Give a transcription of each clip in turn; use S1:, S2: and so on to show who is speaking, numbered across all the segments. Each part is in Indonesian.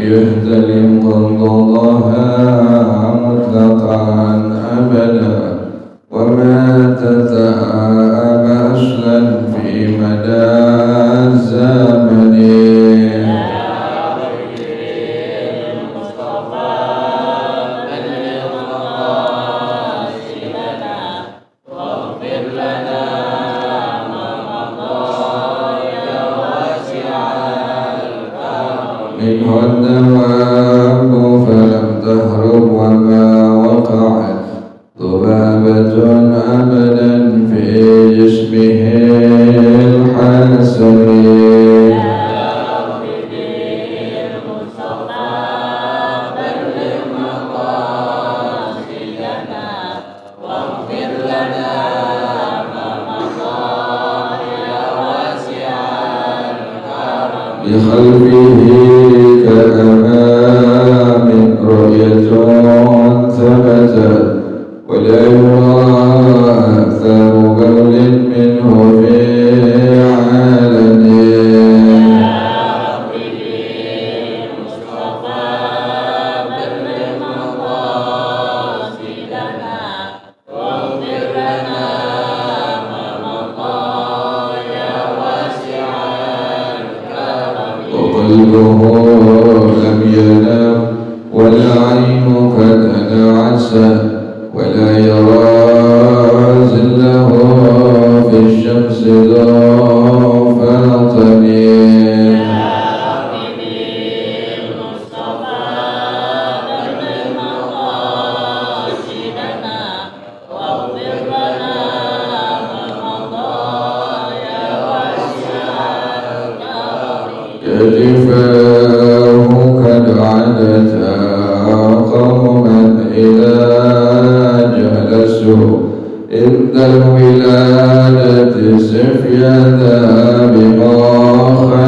S1: يهتلم ضدها مطلقا أبدا وما تتآب أصلا في مدى الزمن منه الدواب فلم تهرب وما وقعت ذبابة أبدا في جسمه الحسن بخلفه كأمام رؤية ثبتت ولا يرى أثر بول منه في علن وقلبه لم ينم والعين قد انعست ولا يرى ظله في الشمس ذو فطن كتفاه قد عدتا قوما إذا جلسوا عند الولادة سفيدا بمخاتتني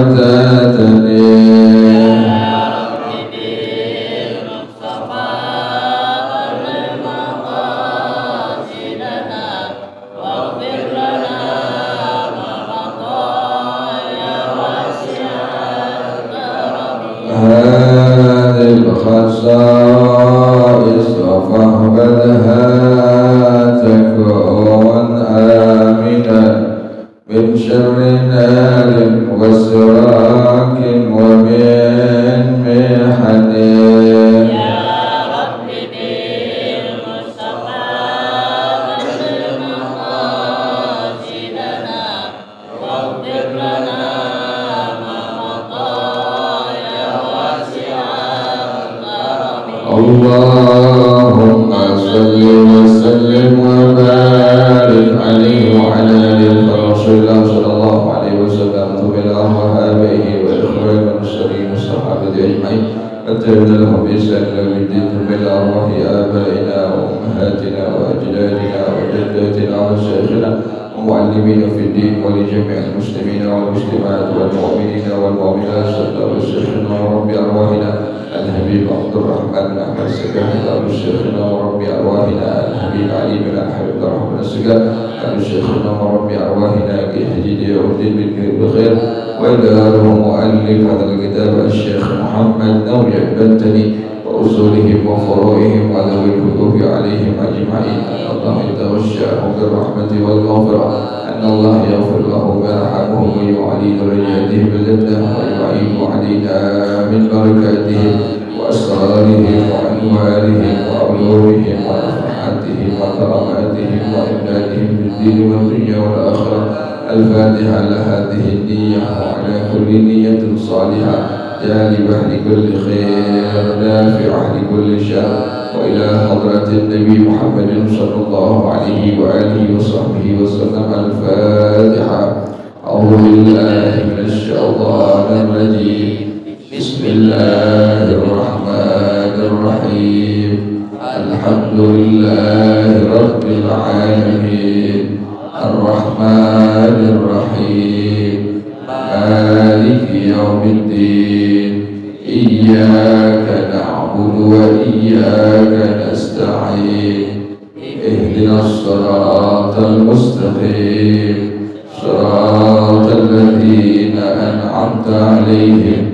S1: هذه الخصائص فاحفظها تكون آمنا من شر نار وسراك ومن محن اللهم صل وسلم وبارك عليه وعلى آله رسول الله صلى الله عليه وسلم وإلى أرواح آبائه وإخوان المرسلين والصحابة أجمعين أتينا لهم بإحسان إلى يوم الدين إلى أرواح آبائنا وأمهاتنا وأجدادنا وجداتنا ومشايخنا ومعلمين في الدين ولجميع المسلمين والمسلمات والمؤمنين والمؤمنات صلى وسلم ورب أرواحنا الحبيب عبد الرحمن بن أحمد السكاني أبو شيخنا ورب أرواحنا الحبيب علي بن أحمد الرحمن السكاني أبو شيخنا ورب أرواحنا كهدي يوم الدين بخير وإلى مؤلف هذا الكتاب الشيخ محمد نوي البنتني وأصولهم وفروعهم وذوي الحقوق عليهم أجمعين الله يتغشاهم بالرحمة والمغفرة أن الله يغفر لهم ويرحمهم ويعلي درجاتهم بالجنة ويعين علينا من بركاتهم وأسرارهم وأنوارهم وعلومهم ونفحاتهم وكراماتهم وإمدادهم بالدين والدنيا والآخرة الفاتحة لهذه النية وعلى كل نية صالحة جالبة لكل خير نافعة لكل شر وإلى حضرة النبي محمد صلى الله عليه وآله وصحبه وسلم الفاتحة أعوذ بالله من الشيطان الرجيم بسم الله الرحمن الرحيم الحمد لله رب العالمين الرحمن الرحيم مالك يوم الدين إياك نعبد وإياك نستعين اهدنا الصراط المستقيم صراط الذين أنعمت عليهم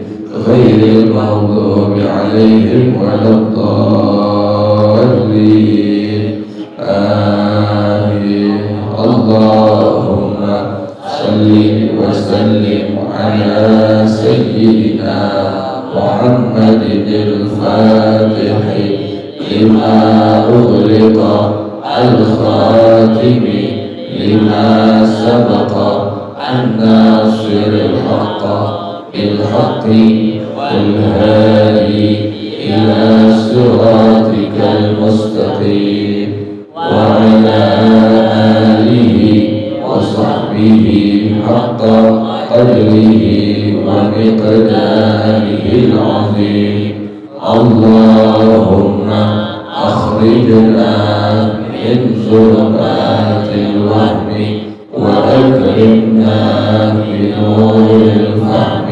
S1: غير المغضوب عليهم ولا الضالين آمين. اللهم صل وسلم على سيدنا محمد الفاتح لما أغلق الخاتم لما سبق الناصر الحق بالحق والهادي إلى صراطك المستقيم وعلى آله وصحبه حق قدره ومقداره العظيم. اللهم أخرجنا من ظلمات الوهم وأكرمنا بنور الفهم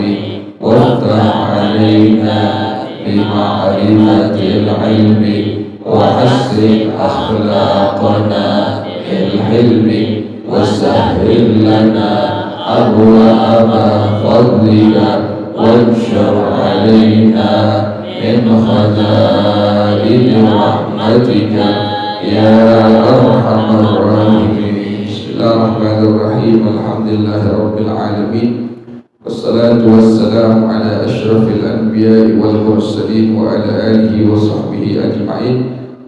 S1: وافتح علينا بمعرفة العلم وحسن أخلاقنا بالحلم وسهل لنا أبواب فضلك وانشر علينا من خزائن رحمتك يا أرحم الراحمين. Bismillahirrahmanirrahim. Alhamdulillahi rabbil alamin. Wassalatu wassalamu ala asyrafil anbiya'i wal mursalin wa ala alihi wa sahbihi ajma'in.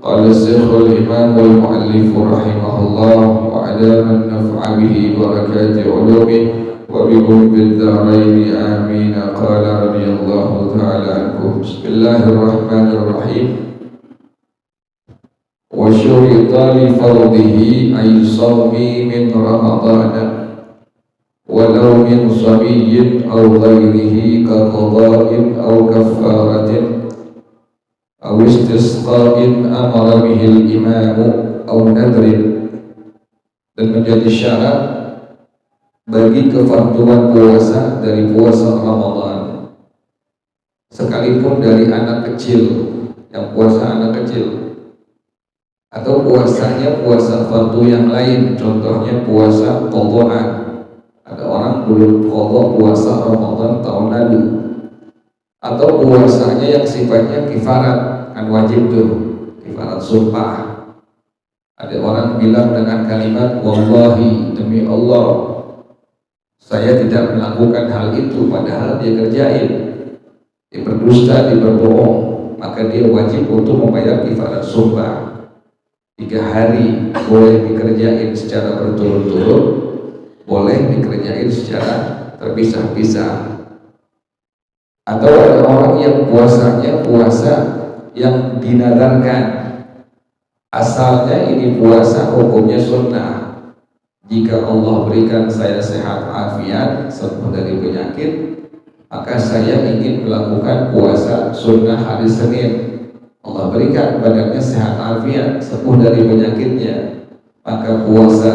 S1: Qala Syekhul Imam wal Mu'allif rahimahullah wa ala man naf'a bihi barakati ulumih wa bikum fid dharaini amin. Qala radiyallahu ta'ala ankum. Bismillahirrahmanirrahim. Wa syurita li fardihi ay sawmi min ramadana walau min sabiyyin aw ghairihi ka qada'in aw kaffaratin aw istisqa'in amara bihil imamu aw nadrin. Dan menjadi syarat bagi kefarduan puasa dari puasa Ramadan, sekalipun dari anak kecil, yang puasa anak kecil, atau puasanya puasa fardu yang lain, contohnya puasa qadhaan. Ada orang belum qadha puasa Ramadan tahun lalu, atau puasanya yang sifatnya kifarat, kan wajib tuh, kifarat sumpah. Ada orang bilang dengan kalimat wallahi, demi Allah saya tidak melakukan hal itu, padahal dia kerjain, dia berdusta, dia berbohong, maka dia wajib untuk membayar kifarat sumpah. 3 hari boleh dikerjain secara berturut-turut, boleh dikerjain secara terpisah-pisah. Atau ada orang yang puasanya puasa yang dinadarkan, asalnya ini puasa hukumnya sunnah. Jika Allah berikan saya sehat afiat, sembuh dari penyakit, maka saya ingin melakukan puasa sunnah hari Senin. Allah berikan badannya sehat afiat, sembuh dari penyakitnya, maka puasa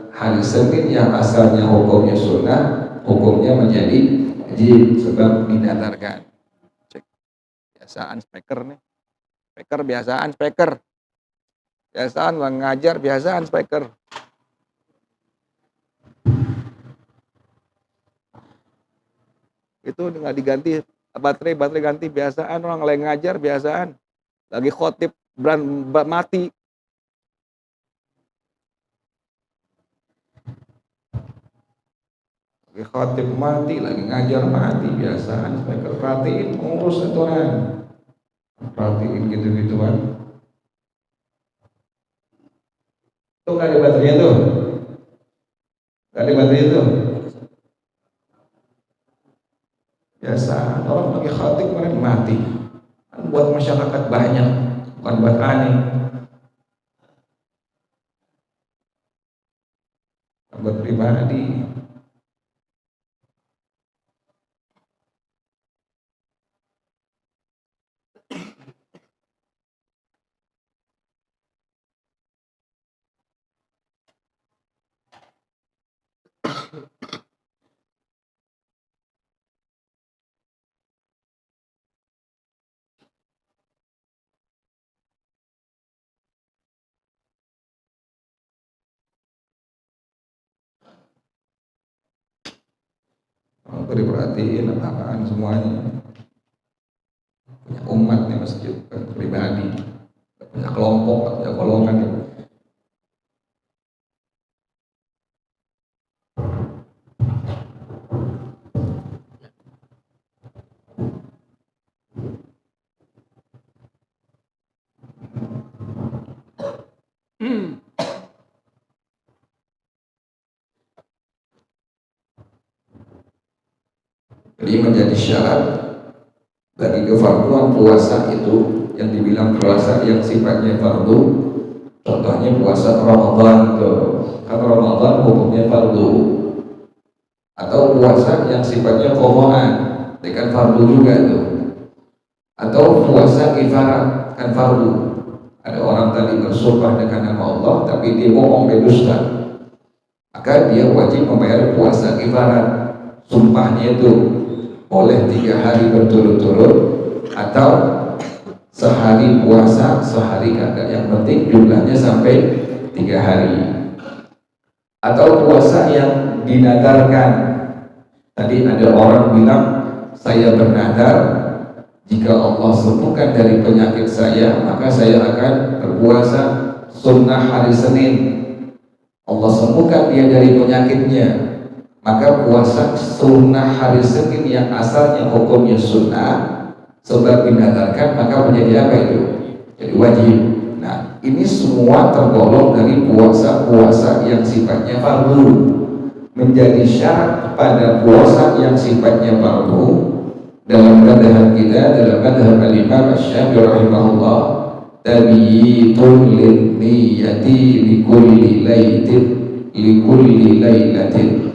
S1: hari Senin yang asalnya hukumnya sunnah, hukumnya menjadi wajib sebab dinadarkan. Cek. Biasaan speaker nih, speaker biasaan speaker, biasaan mengajar biasaan speaker. Itu nggak diganti baterai ganti, biasaan orang lagi ngajar biasaan. Lagi khotib mati. Lagi khotib mati, lagi ngajar mati, biasaan speaker. Perhatiin, ngurus aturan. Perhatiin gitu-gituan. Tuh nggak ada baterainya tuh. Nggak ada baterai tuh. Biasa orang lagi khotib kemarin mati. Buat masyarakat banyak, bukan buat aneh, buat pribadi. Kalau diperhatiin apaan semuanya. umat nih masjid, bukan pribadi, nggak punya kelompok, nggak punya golongan. Jadi menjadi syarat bagi kefarduan puasa itu yang dibilang puasa yang sifatnya fardu. Contohnya puasa Ramadan tuh, kan Ramadan hukumnya fardu. Atau puasa yang sifatnya qadhaan, itu kan fardu juga tuh. Atau puasa kifarat, kan fardu. Ada orang tadi bersumpah dengan nama Allah tapi dia bohong, dia dusta, maka dia wajib membayar puasa kifarat. Sumpahnya itu boleh 3 hari berturut-turut atau sehari puasa, sehari kagak, yang penting jumlahnya sampai 3 hari. Atau puasa yang dinadarkan. Tadi ada orang bilang, saya bernadar jika Allah sembuhkan dari penyakit saya, maka saya akan berpuasa sunnah hari Senin. Allah sembuhkan dia dari penyakitnya, maka puasa sunnah hari Senin yang asalnya hukumnya sunnah, sebab dinadarkan, maka menjadi apa itu? Jadi wajib. Nah, ini semua tergolong dari puasa-puasa yang sifatnya fardu. Menjadi syarat pada puasa yang sifatnya fardu dalam madhab kita, dalam madhab al-Imam Asy-Syafi'i rahimahullah, tabiyyitun lin-niyati likulli lailatin.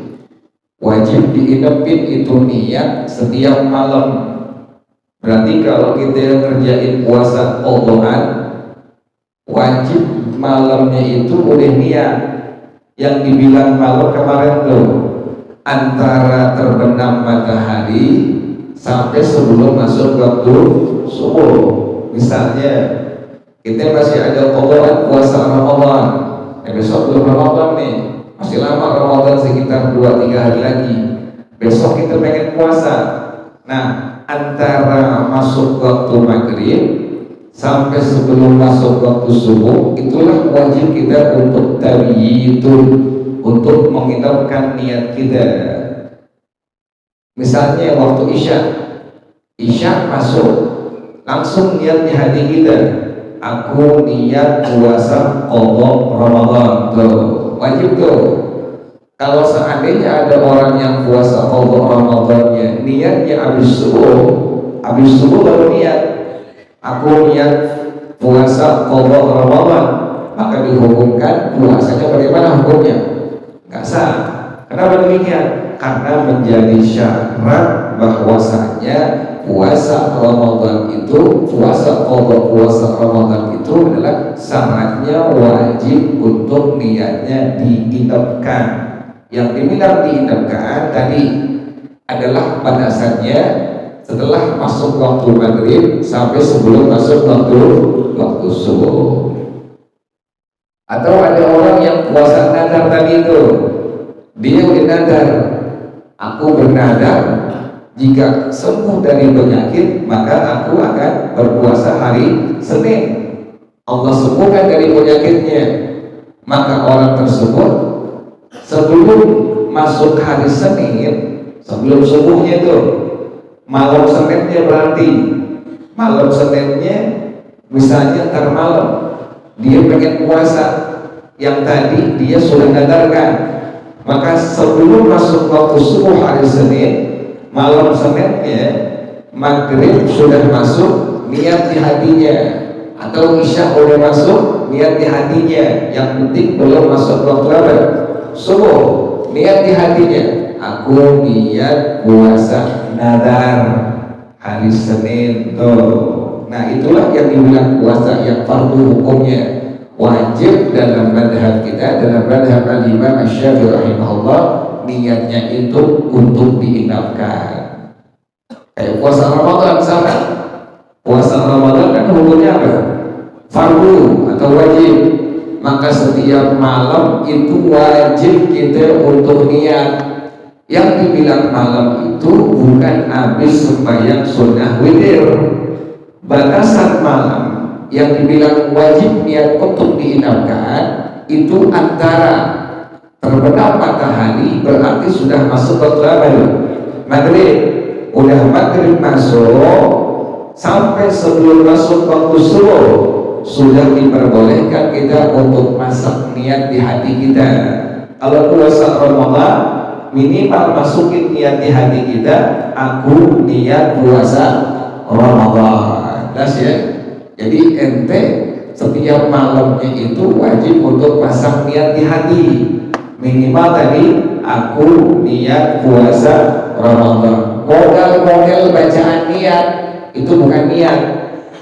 S1: Wajib diinepin itu niat setiap malam. Berarti kalau kita ngerjain puasa qadhaan, wajib malamnya itu udah niat. Yang dibilang malam kemarin tuh, antara terbenam matahari sampai sebelum masuk waktu subuh. Misalnya kita masih ada qadhaan puasa Ramadan, besok belum Ramadan nih, masih lama Ramadan, sekitar 2-3 hari lagi. Besok kita pengen puasa. Nah, antara masuk waktu maghrib sampai sebelum masuk waktu subuh, itulah wajib kita untuk tabiyyitun, untuk menginapkan niat kita. Misalnya waktu Isya masuk, langsung niat di hati kita, aku niat puasa qadha Ramadan tuh. Wajib tuh. Kalau seandainya ada orang yang puasa qadha Ramadannya niatnya habis subuh baru niat, aku niat puasa qadha Ramadan, maka dihukumkan puasanya bagaimana hukumnya? Nggak sah. Kenapa demikian? Karena menjadi syarat bahwasanya puasa Ramadan itu, puasa qadha puasa Ramadan itu adalah syaratnya wajib untuk niatnya diinapkan. Yang dibilang diinapkan tadi adalah pada dasarnya setelah masuk waktu maghrib sampai sebelum masuk waktu subuh. Atau ada orang yang puasa nadar tadi itu, dia udah nadar, aku bernadar jika sembuh dari penyakit maka aku akan berpuasa hari Senin. Allah sembuhkan dari penyakitnya, maka orang tersebut sebelum masuk hari Senin, sebelum subuhnya itu, malam Seninnya, berarti malam Seninnya misalnya ntar malam dia pengen puasa, yang tadi dia sudah nadarkan, maka sebelum masuk waktu subuh hari Senin, malam Seninnya maghrib sudah masuk, niat di hatinya, atau Isya udah masuk, niat di hatinya, yang penting belum masuk waktu apa? Subuh, niat di hatinya, aku niat puasa nadar hari Senin tuh. Nah, itulah yang dibilang puasa yang fardu hukumnya, wajib dalam madhab kita, dalam madhab al-Imam Asy-Syafi'i rahimahullah, niatnya itu untuk diinapkan. Kayak puasa Ramadan sama. Puasa Ramadan kan hukumnya apa? Fardu atau wajib. Maka setiap malam itu wajib kita untuk niat. Yang dibilang malam itu bukan habis sembahyang sunnah witir, batasan malam yang dibilang wajib niat untuk diinapkan itu antara terbenam matahari berarti sudah masuk waktu apa ya? Maghrib. Udah maghrib masuk sampai sebelum masuk waktu subuh sudah diperbolehkan kita untuk masak niat di hati kita. Kalau puasa Ramadan minimal masukin niat di hati kita, aku niat puasa Ramadan. Jelas ya? Jadi ente setiap malamnya itu wajib untuk pasang niat di hati. Minimal tadi aku niat puasa Ramadan. Modal-modal bacaan niat itu bukan niat.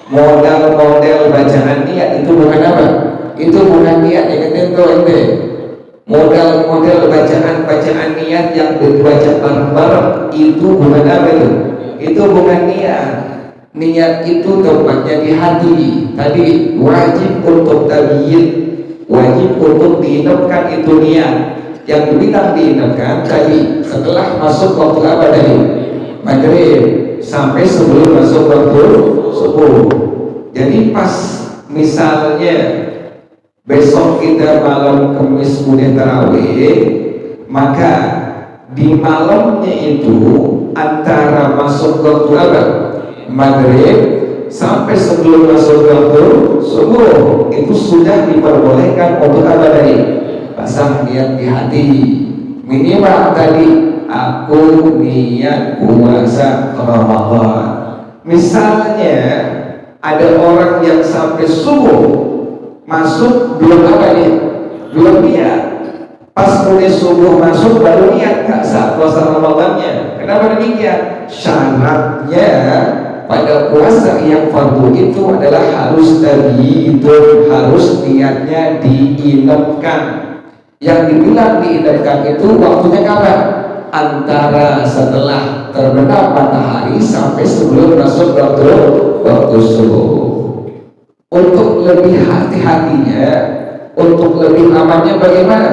S1: Modal-modal bacaan niat itu bukan apa? Itu bukan niat. Ingetin tuh ente. Modal-modal bacaan niat yang dibaca bareng-bareng itu bukan apa itu? Itu bukan niat. Niat itu tempatnya di hati. Tadi wajib untuk tabiyin, wajib untuk diinapkan itu niat. Yang dibilang diinapkan tadi setelah masuk waktu apa tadi? Maghrib sampai sebelum masuk waktu subuh. Jadi pas misalnya besok kita malam Kamis kemudian tarawih, maka di malamnya itu antara masuk waktu apa? Maghrib sampai sebelum masuk waktu subuh itu sudah diperbolehkan untuk apa tadi? Pasang niat di hati. Minimal tadi aku niat puasa Ramadan. Misalnya ada orang yang sampai subuh masuk belum apa nih? Belum niat. Pas mulai subuh masuk baru niat, gak sah puasa Ramadannya. Kenapa demikian? Syaratnya pada puasa yang fardu itu adalah harus tadi itu harus niatnya diinapkan. Yang dibilang diinapkan itu waktunya kapan? Antara setelah terbenam matahari sampai sebelum masuk waktu subuh. Untuk lebih hati-hatinya, untuk lebih amannya bagaimana?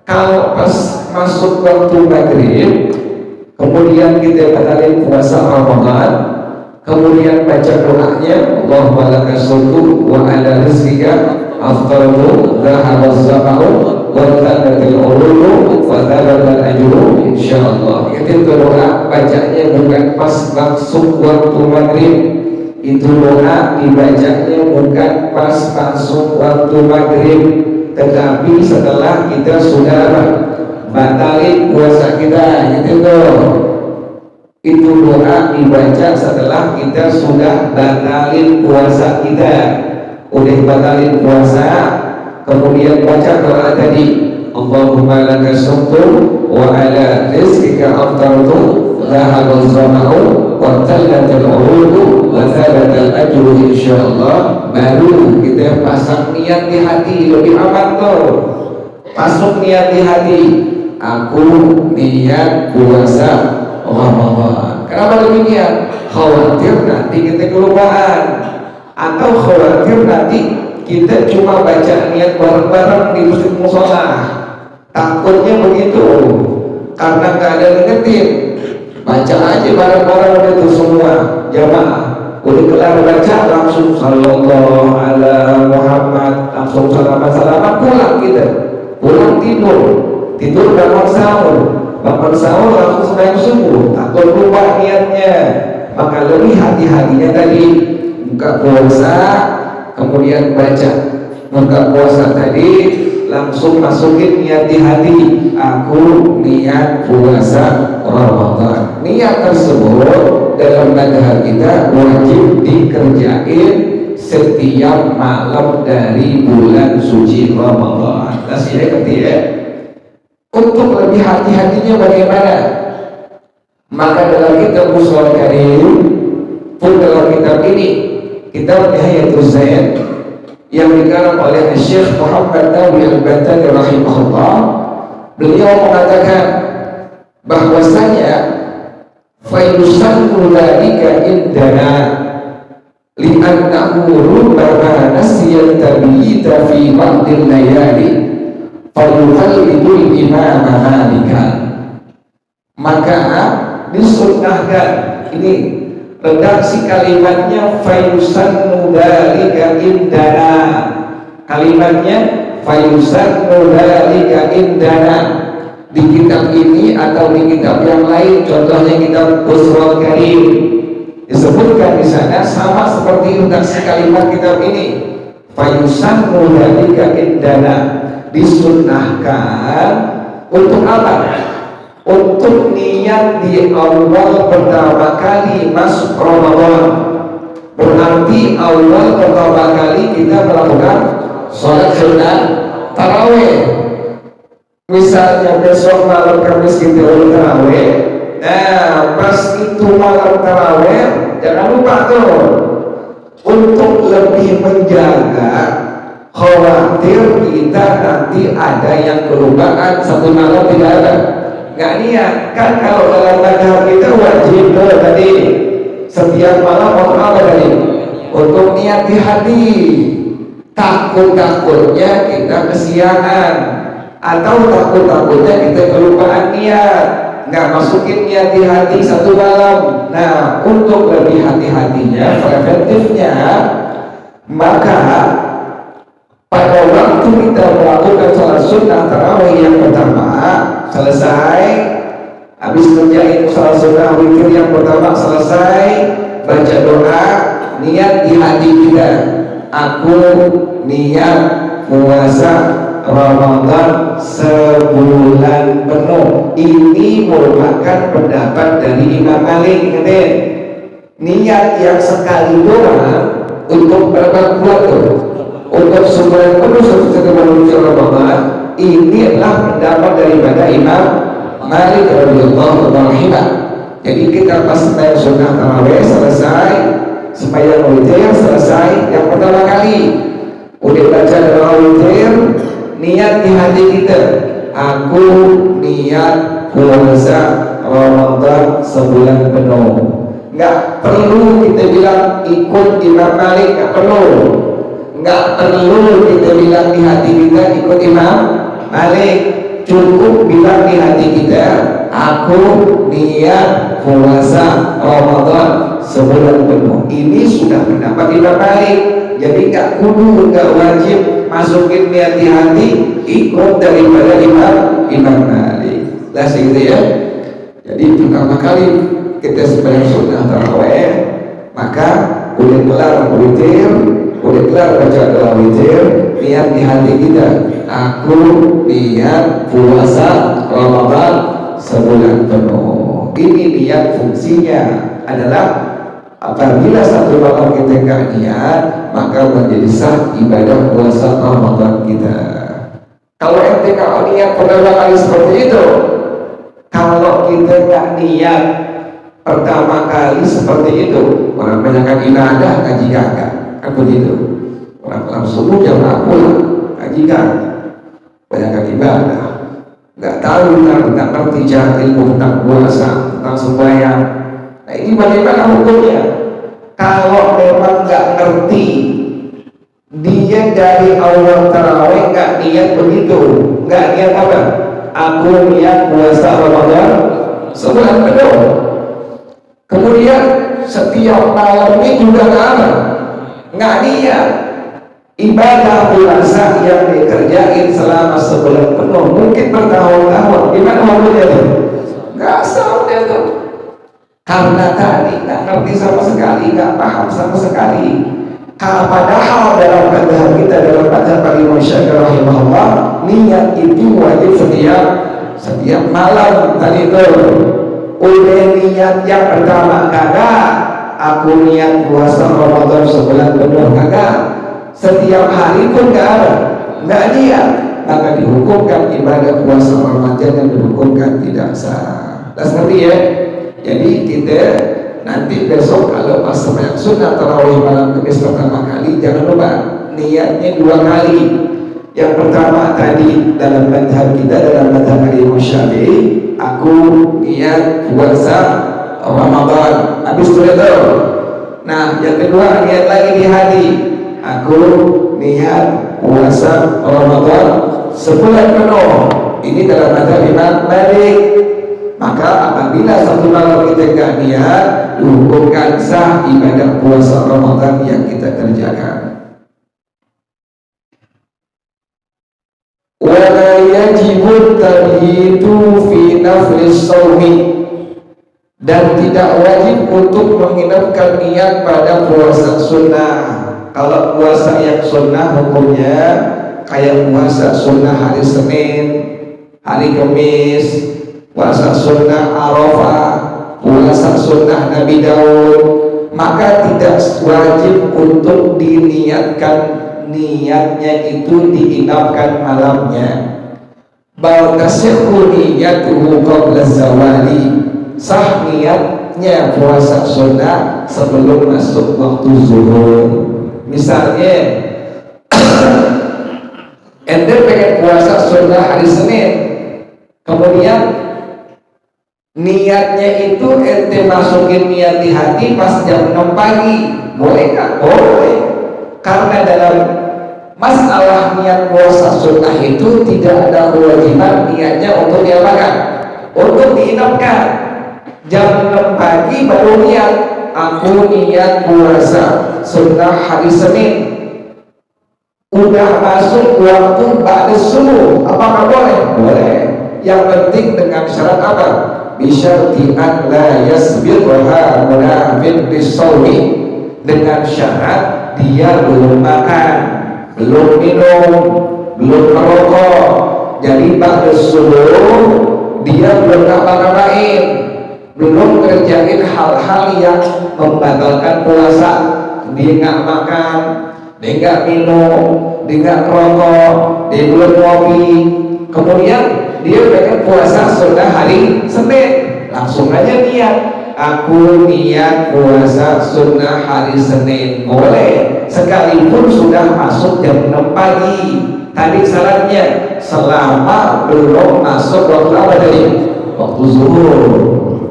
S1: Kalau pas masuk waktu maghrib, kemudian kita batalin puasa Ramadan, kemudian baca doanya, Allahumma laka sumtu wa ala rizqika aftaru dhahaba zama'u wa tadatil urulu wa tadatil ajru insyaallah. Itu doa bacanya bukan pas langsung waktu maghrib. Itu doa dibacanya bukan pas masuk waktu maghrib, tetapi setelah kita sudah batalin puasa kita. Gitu tuh. Itu doa dibaca setelah kita sudah batalin puasa kita. Udah batalin puasa, kemudian baca doa tadi, Allahumma laka sumtu wa ala rizqika aftartu dhahaba zama'u wa tallatil urudu wa thabatal ajru insyaallah. Baru kita pasang niat di hati, lebih aman tuh. Masuk niat di hati, aku niat puasa Ramadan. Kenapa demikian? Khawatir nanti kita kelupaan, atau khawatir nanti kita cuma baca niat bareng-bareng di masjid mushola. Takutnya begitu, karena nggak ada ngingetin. Baca aja bareng-bareng itu semua jamaah. Udah kelar baca langsung sallallahu ala Muhammad, langsung salaman pulang kita. Pulang tidur bangun sahur. Bangun sahur langsung sembahyang subuh, takut lupa niatnya. Maka lebih hati-hatinya tadi buka puasa, kemudian baca buka puasa tadi langsung masukin niat di hati, aku niat puasa Ramadan. Niat tersebut dalam madhab kita wajib dikerjain setiap malam dari bulan suci Ramadan. Nasihnya ketiga. Untuk lebih hati-hatinya bagaimana? Maka dalam kitab Mushaf Karim pun dalam kitab ini, kitab Nihayatul Zaid yang dikarang oleh Syekh Muhammad Nawawi Al-Bantani rahimahullah, beliau mengatakan bahwasanya fayusannu dzalika indana li'annahu rubbama nasiya tabiyita fi ba'dil layali fayuqallidul imama Malikan. Maka disunnahkan, ini Redaksi kalimatnya fayusannu dzalika indana. Kalimatnya fayusannu dzalika indana. Di kitab ini atau di kitab yang lain, contohnya kitab Busrul Karim, disebutkan di sana sama seperti redaksi kalimat kitab ini. Fayusannu dzalika indana, disunnahkan untuk apa? Untuk niat di awal pertama kali masuk Ramadan. Berarti awal pertama kali kita melakukan sholat sunnah tarawih. Misalnya besok malam Kamis kita ulang tarawih. Nah, pas itu malam tarawih, jangan lupa tuh untuk lebih menjaga, khawatir kita nanti ada yang kelupaan satu malam tidak ada. Nggak niat kan, kalau dalam madhab kita wajib tuh tadi setiap malam untuk apa tadi? Untuk niat di hati. Takut-takutnya kita kesiangan atau takut-takutnya kita kelupaan niat, nggak masukin niat di hati satu malam. Nah, untuk lebih hati-hatinya, preventifnya, maka pada waktu kita melakukan sholat sunnah tarawih yang pertama selesai, habis kerjain sholat sunnah witir yang pertama selesai, baca doa, niat di hati kita, aku niat puasa Ramadan sebulan penuh. Ini merupakan pendapat dari Imam Malik. Ingat, niat yang sekali doang untuk berapa bulan tuh? Untuk sebulan penuh setelah menuju Ramadan. Ini adalah pendapat daripada Imam Malik radhiyallahu anhu. Jadi kita pas sembahyang sunnah tarawih selesai, sembahyang witir selesai yang pertama kali, udah baca doa witir, niat di hati kita, aku niat puasa Ramadan sebulan penuh. Nggak perlu kita bilang ikut Imam Malik, nggak perlu. Nggak perlu kita bilang di hati kita ikut Imam Malik. Cukup bilang di hati kita, aku niat puasa Ramadan sebulan penuh. Ini sudah pendapat Imam Malik. Jadi nggak kudu, nggak wajib masukin niat di hati, ikut daripada Imam Malik. Lah segitu ya. Jadi pertama kali kita sembahyang sunnah tarawih, maka udah kelar witir, udah kelar baca doa witir, niat di hati kita, aku niat puasa Ramadan sebulan penuh. Ini niat fungsinya adalah apabila satu malam kita nggak niat, maka menjadi sah ibadah puasa Ramadan kita. Kalau ente kalau niat pertama kali seperti itu, kalau kita nggak niat pertama kali seperti itu, orang banyakkan ibadah ngaji kagak, kan begitu. Orang subuh jam 6 pulang ngaji kagak, banyakkan ibadah, nggak tahu, nggak ngerti ilmu tentang puasa, tentang sembahyang. Nah, ini bagaimana hukumnya? Kalau memang nggak ngerti, dia dari awal tarawih nggak niat begitu, nggak niat apa? Aku niat puasa Ramadan sebulan penuh. Kemudian setiap malam ini juga nggak niat. Ibadah puasa yang dikerjain selama sebulan penuh, mungkin bertahun-tahun. Gimana hukumnya tuh? Nggak sah dia tuh. Karena tadi nggak ngerti sama sekali, nggak paham sama sekali. Padahal dalam madhab kita, dalam madhab Imam Syafi'i rahimahullah, niat itu wajib setiap malam. Tadi itu udah niat yang pertama kagak, aku niat puasa Ramadan sebulan penuh kagak, setiap hari pun nggak niat, maka dihukumkan ibadah puasa Ramadan dan dihukumkan tidak sah. Seperti ya. Jadi kita nanti besok kalau pas sembahyang sunnah tarawih malam Kamis pertama kali, jangan lupa niatnya 2 kali. Yang pertama tadi dalam madhab kita, dalam madhab Imam Syafi'i, aku niat puasa Ramadan, habis itu. Nah, yang kedua niat lagi di hati, aku niat puasa Ramadan sebulan penuh. Ini dalam madhab Imam Malik. Maka apabila satu malam kita nggak niat, dihukumkan sah ibadah puasa Ramadan yang kita kerjakan. Wala yajibu tabyitu fi naflis shaumi, dan tidak wajib untuk menginapkan niat pada puasa sunnah. Kalau puasa yang sunnah hukumnya kayak puasa sunnah hari Senin, hari Kamis, puasa sunnah Arafah, puasa sunnah Nabi Daud, maka tidak wajib untuk diniatkan, niatnya itu diinapkan malamnya. Bal tasihhu niyatuhu qabla zawali, sah niatnya puasa sunnah sebelum masuk waktu zuhur. Misalnya ente pengen puasa sunnah hari Senin, kemudian niatnya itu ente masukin niat di hati pas jam 6 pagi, boleh nggak? Boleh, karena dalam masalah niat puasa sunnah itu tidak ada kewajiban niatnya untuk diapakan, untuk diinapkan. Jam 6 pagi baru niat, aku niat puasa sunnah hari Senin, udah masuk waktu ba'da subuh, apakah boleh? Boleh. Yang penting dengan syarat apa? Bisyarti an la yasbiqha munafin bisawmi, dengan syarat dia belum makan, belum minum, belum merokok. Jadi ba'da subuh dia belum ngapa-ngapain, belum kerjain hal-hal yang membatalkan puasa. Dia nggak makan, dia nggak minum, dia nggak merokok, dia belum ngopi, kemudian dia pengen puasa sunnah hari Senin, langsung aja niat, aku niat puasa sunnah hari Senin. Boleh, sekalipun sudah masuk jam 6 pagi. Tadi syaratnya selama belum masuk waktu apa tadi? Waktu zuhur.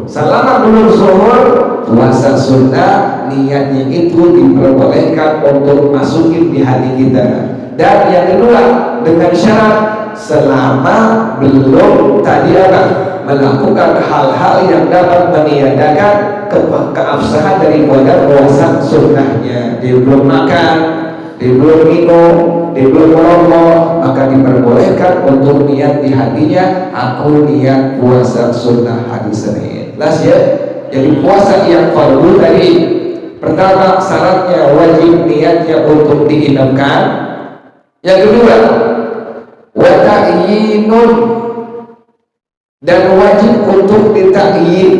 S1: Selama belum zuhur, puasa sunnah niatnya itu diperbolehkan untuk masukin di hati kita. Dan yang kedua, dengan syarat selama belum tadi apa? Melakukan hal-hal yang dapat meniadakan keabsahan daripada puasa sunnahnya. Dia belum makan, dia belum minum, dia belum merokok, maka diperbolehkan untuk niat di hatinya, aku niat puasa sunnah hari Senin. Jelas ya? Jadi puasa yang fardu tadi, pertama syaratnya wajib niatnya untuk diinapkan. Yang kedua, wa ta'yinun, dan wajib untuk ditakyin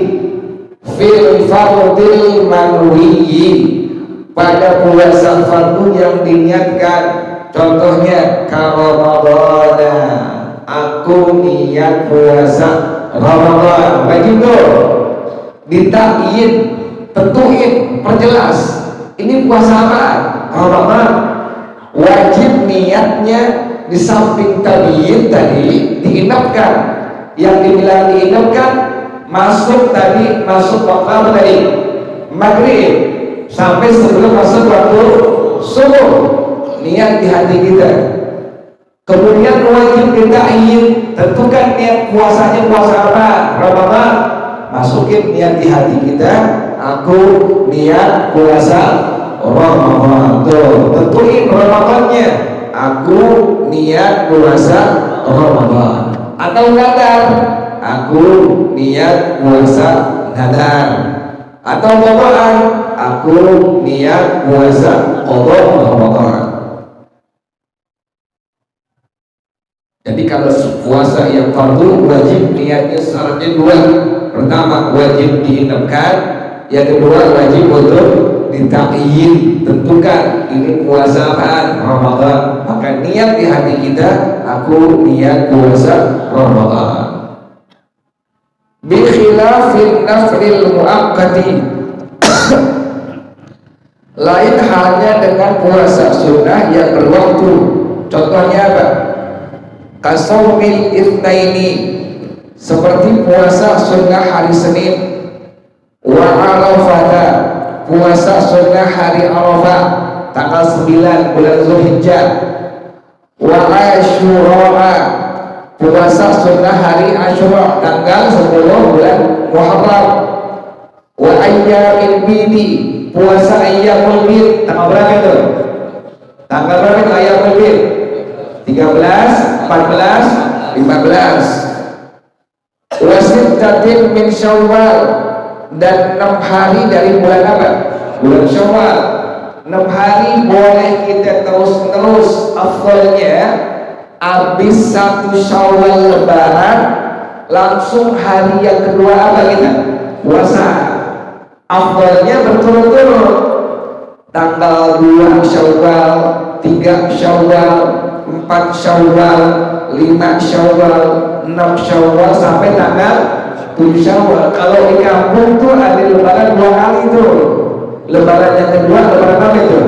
S1: fil fardil manwiyyi, pada puasa fardu yang diniatkan. Contohnya Ramadan, aku niat puasa Ramadan, wajib tuh ditakyin, tentuin, perjelas ini puasa apa? Ramadan. Wajib niatnya di samping tabiin tadi diinapkan. Yang dibilang diinapkan, masuk tadi, masuk waktu apa tadi? Maghrib sampai sebelum masuk waktu subuh, niat di hati kita. Kemudian wajib ditakyin, tentukan niat puasanya puasa apa? Ramadan. Masukin niat di hati kita, aku niat puasa Ramadan. Tuh, tentuin Ramadannya, aku niat puasa Ramadan. Atau nadar, aku niat puasa nadar. Atau qadaan, aku niat puasa qada Ramadan. Jadi kalau puasa yang fardu wajib niatnya syaratnya dua. Pertama wajib diinapkan, yang kedua wajib untuk ditakyin, tentukan ini puasa apaan? Ramadan. Maka niat di hati kita, aku niat puasa Ramadan. Bi khilafin naflil muaqqati, lain halnya dengan puasa sunnah yang berwaktu. Contohnya apa? Kasaumil itsnaini, seperti puasa sunnah hari Senin, wa arafata, puasa sunnah hari Arafah tanggal 9 bulan Zulhijjah, wa Asyura, puasa sunnah hari Asyura tanggal 10 bulan Muharram. Wa ayyamil bidi, puasa ayyamul bid tanggal berapa itu? Tanggal berapa itu ayyamul bid? 13, 14, 15. Wa sittatin min Syawal, dan 6 hari dari bulan apa? Bulan Syawal. 6 hari boleh kita terus-terus. Afdalnya habis 1 Syawal lebaran langsung hari yang kedua apa kita? Puasa. Afdalnya berturut-turut, tanggal 2 Syawal, 3 Syawal, 4 Syawal, 5 Syawal, 6 Syawal sampai tanggal 7 Syawal. Kalau di kampung tuh ada lebaran 2 kali tuh. Lebaran yang kedua, lebaran apa itu?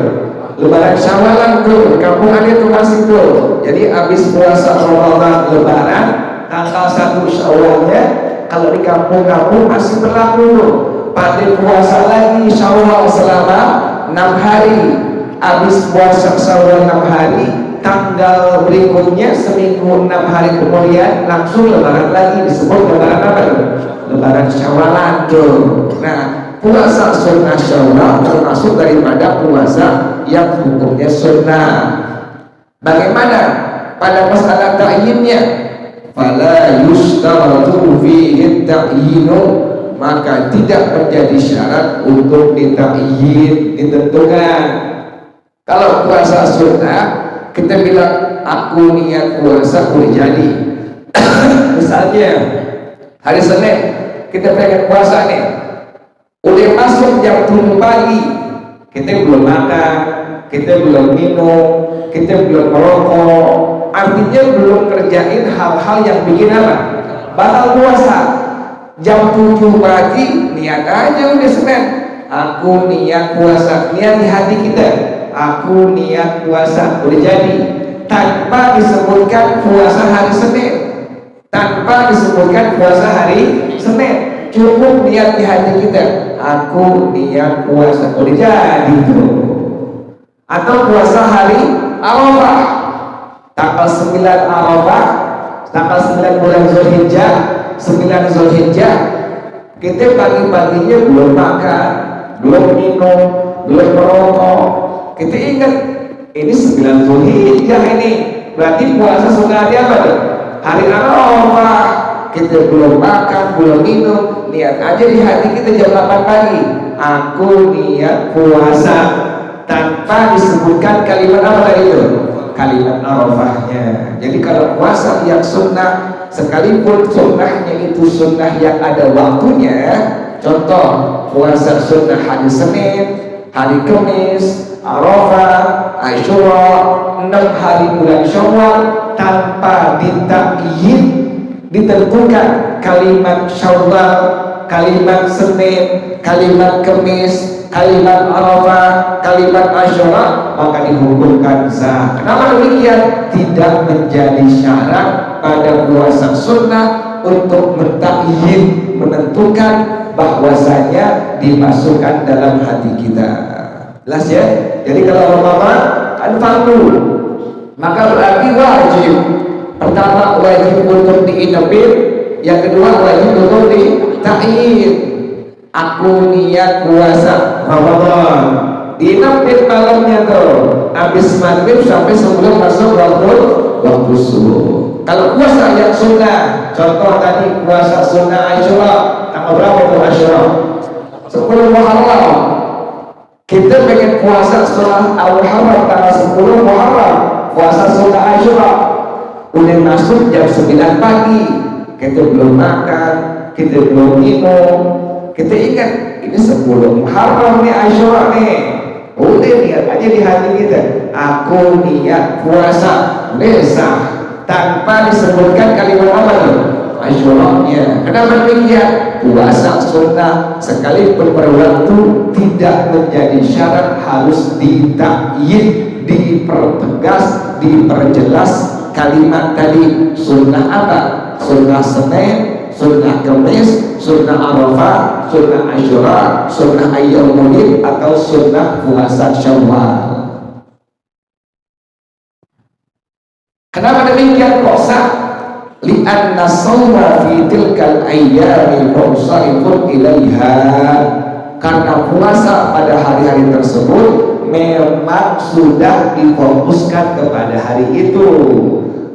S1: Lebaran Syawalan tuh. Kampung ada tuh masih tuh. Jadi habis puasa Ramadan lebaran tanggal 1 Syawalnya, kalau di kampung-kampung masih berlaku tuh. Pada puasa lagi Syawal selama 6 hari. Habis puasa Syawal 6 hari, tanggal berikutnya seminggu 6 hari kemudian langsung lebaran lagi, disebut lebaran apa tuh? Lebaran Syawalan tuh. Nah, puasa sunnah Syawal termasuk daripada puasa yang hukumnya sunnah. Bagaimana pada masalah ta'yinnya? Fala yustaratu fihi ta'yinu, maka tidak menjadi syarat untuk ditakyin, ditentukan. Kalau puasa sunnah kita bilang aku niat puasa boleh jadi. Misalnya hari Senin kita pengen puasa nih, udah masuk jam 7 pagi, kita belum makan, kita belum minum, kita belum merokok, artinya belum kerjain hal-hal yang bikin apa? Batal puasa. Jam 7 pagi niat aja udah Senin, aku niat puasa, niat di hati kita, aku niat puasa, udah jadi, tanpa disebutkan puasa hari Senin, tanpa disebutkan puasa hari Senin, cukup niat di hati kita, aku niat puasa, udah jadi tuh. Atau puasa hari Arafah, tanggal 9 Arafah, tanggal 9 bulan Zulhijjah, 9 Zulhijjah, kita pagi-paginya belum makan, belum minum, belum merokok. Kita ingat ini 9 Zulhijjah ini, berarti puasa sunnah hari apa tuh? Hari Arafah. Kita belum makan, belum minum, niat aja di hati kita jam 8 pagi, aku niat puasa, tanpa disebutkan kalimat apa tadi itu? Kalimat Arafahnya. Jadi kalau puasa yang sunnah, sekalipun sunnahnya itu sunnah yang ada waktunya, contoh puasa sunnah hari Senin, hari Kamis, Arafah, Asyura, 6 hari bulan Syawal, tanpa ditakyin, ditentukan kalimat Syawal, kalimat Senin, kalimat Kamis, kalimat Arafah, kalimat Asyura, maka dihukumkan sah. Kenapa demikian? Tidak menjadi syarat pada puasa sunnah untuk mentakyin, menentukan bahwasanya dimasukkan dalam hati kita. Jelas ya? Jadi kalau Ramadan kan fardu, maka berarti wajib. Pertama wajib untuk diinapin, yang kedua wajib untuk ditakyin. Aku niat puasa Ramadan, diinapin malamnya tuh, habis maghrib sampai sebelum masuk waktu subuh. Kalau puasa yang sunnah, contoh tadi puasa sunnah Asyura, tanggal berapa itu Asyura? 10 Muharram. Kita pengen puasa sunnah Al-Muharram tanggal 10 Muharram, puasa sunnah Asyura. Udah masuk jam 9 pagi, kita belum makan, kita belum minum, kita ingat ini 10 Muharram nih, Asyura nih, udah niat aja di hati kita, aku niat puasa, besok, tanpa disebutkan kalimat apa tuh? Asyuranya. Kenapa demikian? Puasa sunnah sekalipun berwaktu tidak menjadi syarat harus ditakyin, dipertegas, diperjelas kalimat tadi. Sunnah apa? Sunnah Senin, sunnah Kamis, sunnah Arafah, sunnah Asyura, sunnah Ayyamul, atau sunnah puasa Syawal. Kenapa demikian kok sah?
S2: li'anna sawma fi tilkal ayyami mursa'ifun ilaiha, karena puasa pada hari-hari tersebut memang sudah difokuskan kepada hari itu.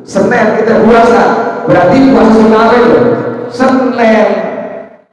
S2: Senin kita puasa, berarti puasa sunnah loh. Senin,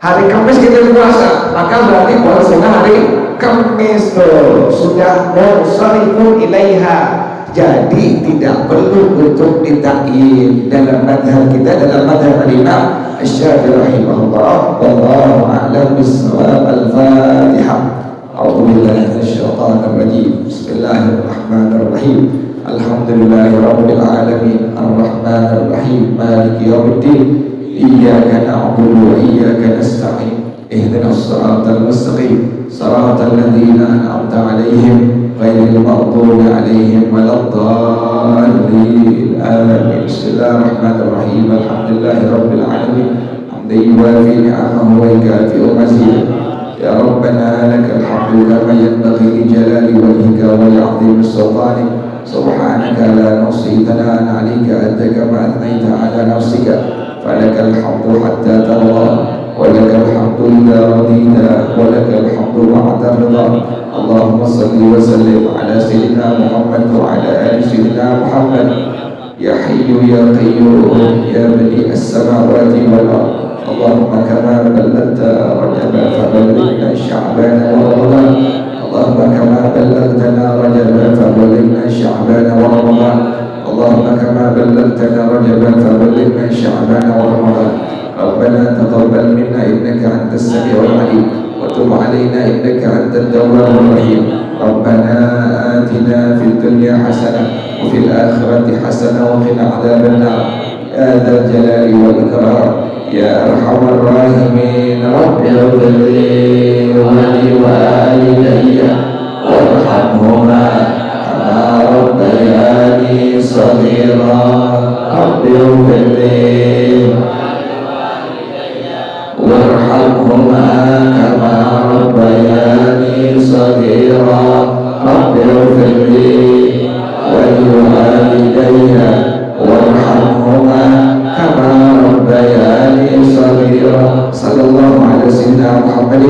S2: hari Kamis kita puasa, maka berarti puasa sunnah hari Kamis loh. Sudah mursa'ifun ilaiha. Jadi tidak perlu untuk ditakyin dalam madhab kita, dalam madhab Imam Asy-Syafi'i rahimahullah. Wallahu a'lam bis-shawab. Al-Fatihah. A'udzu billahi minasyaitonir rajim. Bismillahirrahmanirrahim. Alhamdulillahirabbil alamin. Arrahmanir rahim. Maliki yaumiddin. Iyyaka na'budu wa iyyaka nasta'in. Ihdinas siratal mustaqim. Siratal ladzina an'amta 'alaihim غير المغضوب عليهم ولا الضالين آمين. بسم الله الرحمن الرحيم. الحمد لله رب العالمين حمدا يوافي نعمه ويكافئ مزيده. يا ربنا لك الحمد كما ينبغي لجلال وجهك ولعظيم سلطانك. سبحانك لا نحصي ثناء عليك أنت كما أثنيت على نفسك. فلك الحمد حتى ترضى ولك الحمد إذا رضيت ولك الحمد بعد الرضا. اللهم صل وسلم على سيدنا محمد وعلى آل سيدنا محمد. يا حي يا قيوم يا بديع السماوات والأرض. اللهم كما بلغت رجب فبلغنا شعبان ورمضان. اللهم كما بلغتنا رجب فبلغنا شعبان ورمضان. اللهم كما بلغتنا رجب فبلغنا شعبان ورمضان. ربنا تقبل منا إنك أنت السميع العليم وتب علينا إنك أنت التواب الرحيم. ربنا آتنا في الدنيا حسنة وفي الآخرة حسنة وقنا عذاب النار. يا ذا الجلال والإكرام يا أرحم الراحمين. رب اغفر لي ولوالدي وارحمهما كما ربياني صغيرا. رب اغفر لي وارحمهما كما ربياني صغيرا. رب اغفر لي ولوالدي وارحمهما كما ربياني صغيرا. صلى الله على سيدنا محمد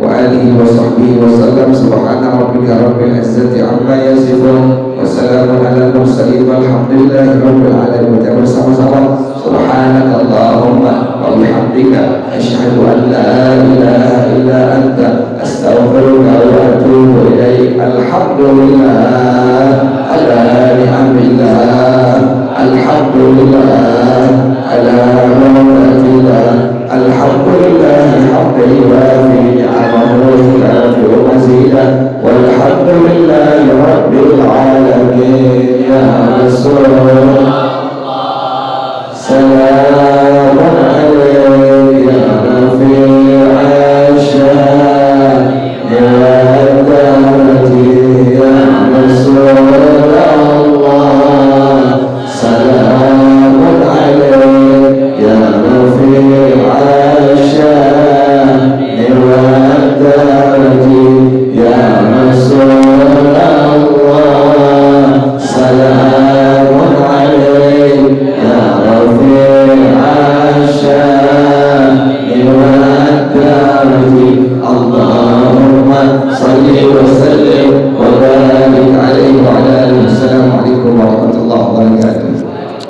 S2: وآله وصحبه وسلم. سبحان ربك رب العزة عما يصفون وسلام على المرسلين والحمد لله رب العالمين. Bersama-sama subhanaka Allahumma wa bihamdika asyhadu an la ilaha illa anta astaghfiruka wa atubu ilaik. Alhamdulillah ala ni'amillah. Alhamdulillah ala rahmatillah. Alhamdulillah hamdan yuwafi ni'amahu wa yukafi'u mazidah. Walhamdulillahi rabbil alamin. Ya Rasulullah سلام عليك يا رفيع الشان والدرجة يا رسول الله. سلام عليك يا رفيع الشان والدرجة يا رسول الله. سلام عليك يا رفيع الشان والدرج. اللهم صل وسلم وبارك عليه وعلى آله. السلام عليكم ورحمة الله وبركاته.